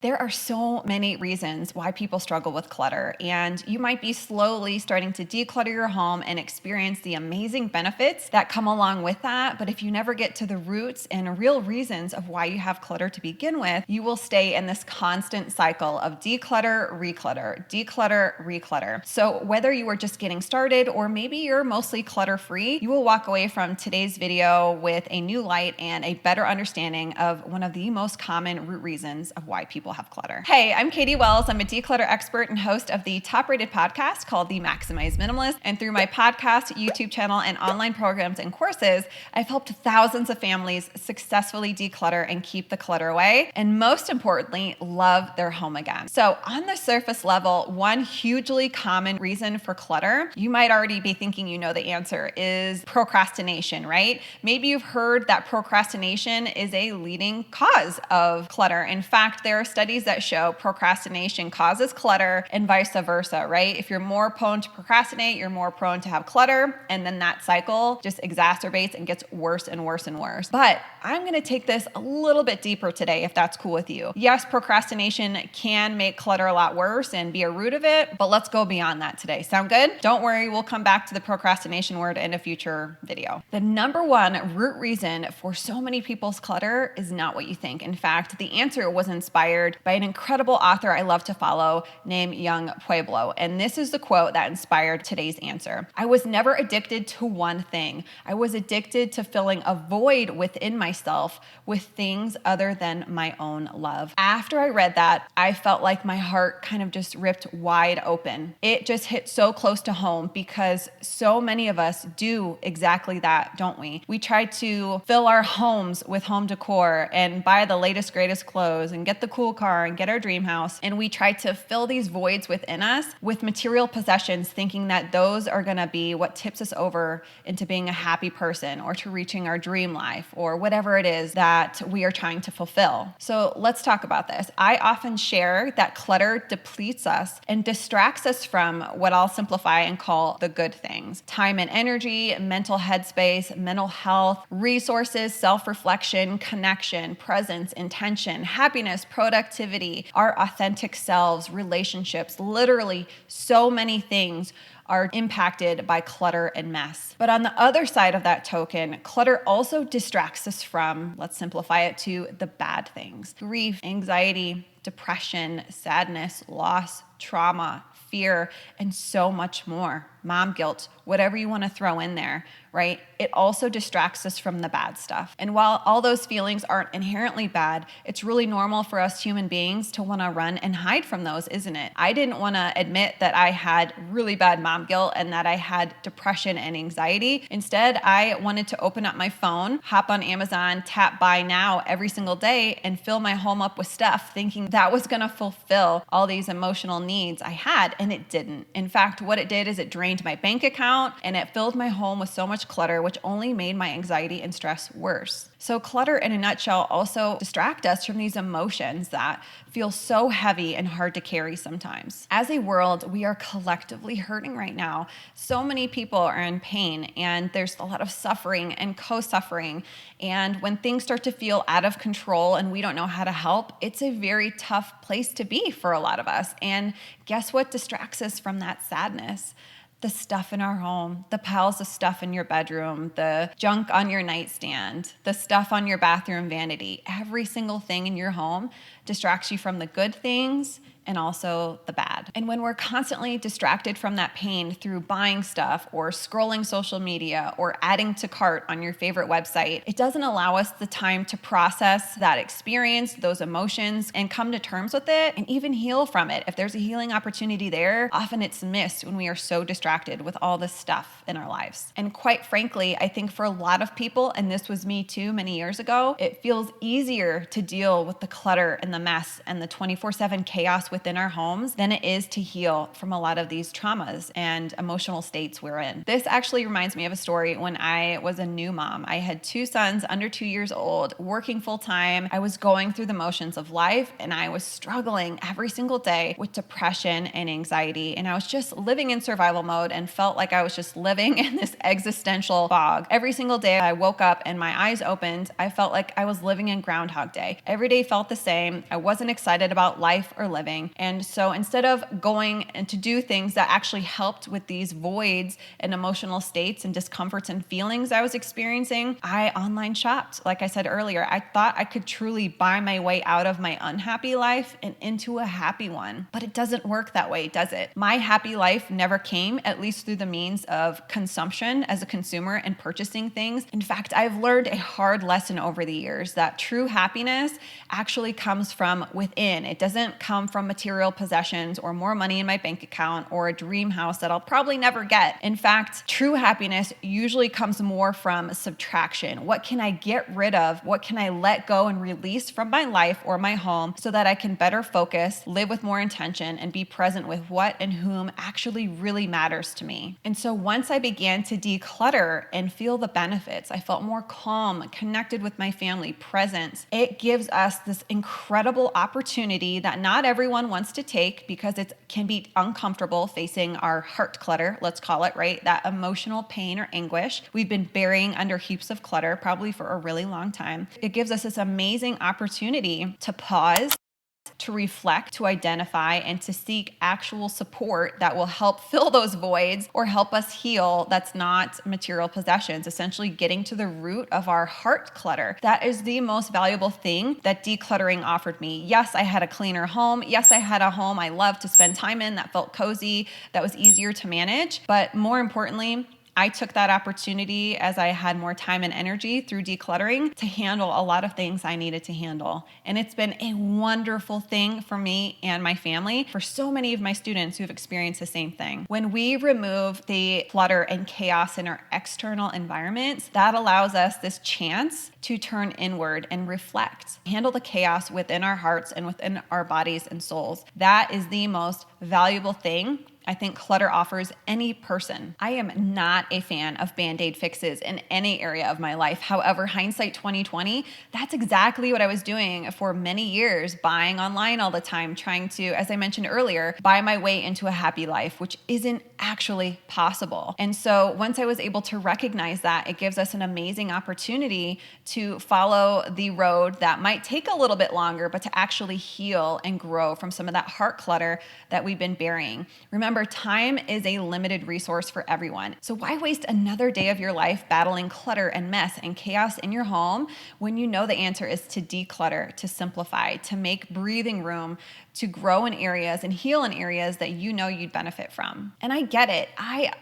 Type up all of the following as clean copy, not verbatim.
There are so many reasons why people struggle with clutter, and you might be slowly starting to declutter your home and experience the amazing benefits that come along with that. But if you never get to the roots and real reasons of why you have clutter to begin with, you will stay in this constant cycle of declutter, reclutter, declutter, reclutter. So whether you are just getting started or maybe you're mostly clutter free, you will walk away from today's video with a new light and a better understanding of one of the most common root reasons of why people have clutter. Hey, I'm Katie Wells. I'm a declutter expert and host of the top-rated podcast called The Maximize Minimalist. And through my podcast, YouTube channel, and online programs and courses, I've helped thousands of families successfully declutter and keep the clutter away, and most importantly, love their home again. So on the surface level, one hugely common reason for clutter, you might already be thinking you know the answer, is procrastination, right? Maybe you've heard that procrastination is a leading cause of clutter. In fact, there are studies that show procrastination causes clutter and vice versa, right? If you're more prone to procrastinate, you're more prone to have clutter, and then that cycle just exacerbates and gets worse and worse and worse. But I'm going to take this a little bit deeper today, if that's cool with you. Yes, procrastination can make clutter a lot worse and be a root of it, but let's go beyond that today. Sound good? Don't worry, we'll come back to the procrastination word in a future video. The number one root reason for so many people's clutter is not what you think. In fact, the answer was inspired by an incredible author I love to follow named Young Pueblo. And this is the quote that inspired today's answer. I was never addicted to one thing. I was addicted to filling a void within myself with things other than my own love. After I read that, I felt like my heart kind of just ripped wide open. It just hit so close to home because so many of us do exactly that, don't we? We try to fill our homes with home decor and buy the latest, greatest clothes and get the cool car and get our dream house. And we try to fill these voids within us with material possessions, thinking that those are going to be what tips us over into being a happy person or to reaching our dream life or whatever it is that we are trying to fulfill. So let's talk about this. I often share that clutter depletes us and distracts us from what I'll simplify and call the good things: time and energy, mental headspace, mental health, resources, self-reflection, connection, presence, intention, happiness, productivity, our authentic selves, relationships. Literally, so many things are impacted by clutter and mess. But on the other side of that token, clutter also distracts us from, let's simplify it to the bad things: grief, anxiety, depression, sadness, loss, trauma, fear, and so much more. Mom guilt, whatever you want to throw in there, right? It also distracts us from the bad stuff. And while all those feelings aren't inherently bad, it's really normal for us human beings to want to run and hide from those, isn't it? I didn't want to admit that I had really bad mom guilt and that I had depression and anxiety. Instead, I wanted to open up my phone, hop on Amazon, tap buy now every single day, and fill my home up with stuff, thinking that was going to fulfill all these emotional needs I had, and it didn't. In fact, what it did is it drained my bank account and it filled my home with so much clutter, which only made my anxiety and stress worse. So clutter, in a nutshell, also distract us from these emotions that feel so heavy and hard to carry sometimes. As a world, we are collectively hurting right now. So many people are in pain, and there's a lot of suffering and co-suffering. And when things start to feel out of control and we don't know how to help, it's a very tough place to be for a lot of us. And guess what distracts us from that sadness? The stuff in our home, the piles of stuff in your bedroom, the junk on your nightstand, the stuff on your bathroom vanity. Every single thing in your home distracts you from the good things and also the bad. And when we're constantly distracted from that pain through buying stuff or scrolling social media or adding to cart on your favorite website, it doesn't allow us the time to process that experience, those emotions, and come to terms with it and even heal from it. If there's a healing opportunity there, often it's missed when we are so distracted with all this stuff in our lives. And quite frankly, I think for a lot of people, and this was me too many years ago, it feels easier to deal with the clutter and the mess and the 24/7 chaos within our homes than it is to heal from a lot of these traumas and emotional states we're in. This actually reminds me of a story when I was a new mom. I had two sons under 2 years old, working full time. I was going through the motions of life, and I was struggling every single day with depression and anxiety. And I was just living in survival mode and felt like I was just living in this existential fog. Every single day I woke up and my eyes opened, I felt like I was living in Groundhog Day. Every day felt the same. frustrating. I wasn't excited about life or living. And so instead of going and to do things that actually helped with these voids and emotional states and discomforts and feelings I was experiencing, I online shopped. Like I said earlier, I thought I could truly buy my way out of my unhappy life and into a happy one. But it doesn't work that way, does it? My happy life never came, at least through the means of consumption as a consumer and purchasing things. In fact, I've learned a hard lesson over the years that true happiness actually comes from within. It doesn't come from material possessions or more money in my bank account or a dream house that I'll probably never get. In fact, true happiness usually comes more from subtraction. What can I get rid of? What can I let go and release from my life or my home so that I can better focus, live with more intention, and be present with what and whom actually really matters to me? And so once I began to declutter and feel the benefits, I felt more calm, connected with my family, present. It gives us this incredible opportunity that not everyone wants to take because it can be uncomfortable facing our heart clutter, let's call it, right? That emotional pain or anguish we've been burying under heaps of clutter, probably for a really long time. It gives us this amazing opportunity to pause, to reflect, to identify, and to seek actual support that will help fill those voids or help us heal. That's not material possessions, essentially getting to the root of our heart clutter. That is the most valuable thing that decluttering offered me. Yes, I had a cleaner home. Yes, I had a home I loved to spend time in that felt cozy, that was easier to manage. But more importantly, I took that opportunity as I had more time and energy through decluttering to handle a lot of things I needed to handle. And it's been a wonderful thing for me and my family, for so many of my students who've experienced the same thing. When we remove the clutter and chaos in our external environments, that allows us this chance to turn inward and reflect, handle the chaos within our hearts and within our bodies and souls. That is the most valuable thing I think clutter offers any person. I am not a fan of Band-Aid fixes in any area of my life. However, hindsight 2020, that's exactly what I was doing for many years, buying online all the time, trying to, as I mentioned earlier, buy my way into a happy life, which isn't actually possible. And so once I was able to recognize that, it gives us an amazing opportunity to follow the road that might take a little bit longer, but to actually heal and grow from some of that heart clutter that we've been burying. Remember, time is a limited resource for everyone. So why waste another day of your life battling clutter and mess and chaos in your home when you know the answer is to declutter, to simplify, to make breathing room, to grow in areas and heal in areas that you know you'd benefit from? And I get it. I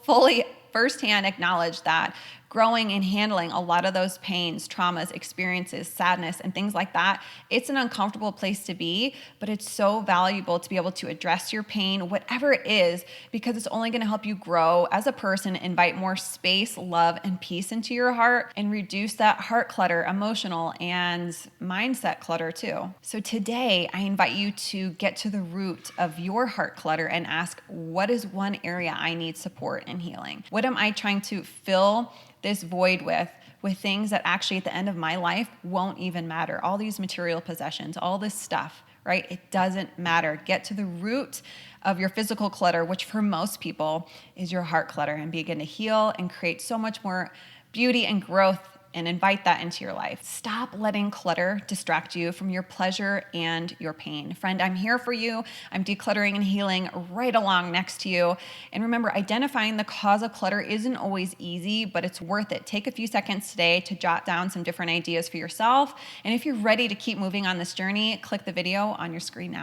fully firsthand acknowledge that growing and handling a lot of those pains, traumas, experiences, sadness, and things like that, it's an uncomfortable place to be, but it's so valuable to be able to address your pain, whatever it is, because it's only going to help you grow as a person, invite more space, love, and peace into your heart, and reduce that heart clutter, emotional, and mindset clutter too. So today, I invite you to get to the root of your heart clutter and ask, what is one area I need support in healing? What am I trying to fill this void with things that actually at the end of my life won't even matter? All these material possessions, all this stuff, right? It doesn't matter. Get to the root of your physical clutter, which for most people is your heart clutter, and begin to heal and create so much more beauty and growth, and invite that into your life. Stop letting clutter distract you from your pleasure and your pain. Friend, I'm here for you. I'm decluttering and healing right along next to you. And remember, identifying the cause of clutter isn't always easy, but it's worth it. Take a few seconds today to jot down some different ideas for yourself. And if you're ready to keep moving on this journey, click the video on your screen now.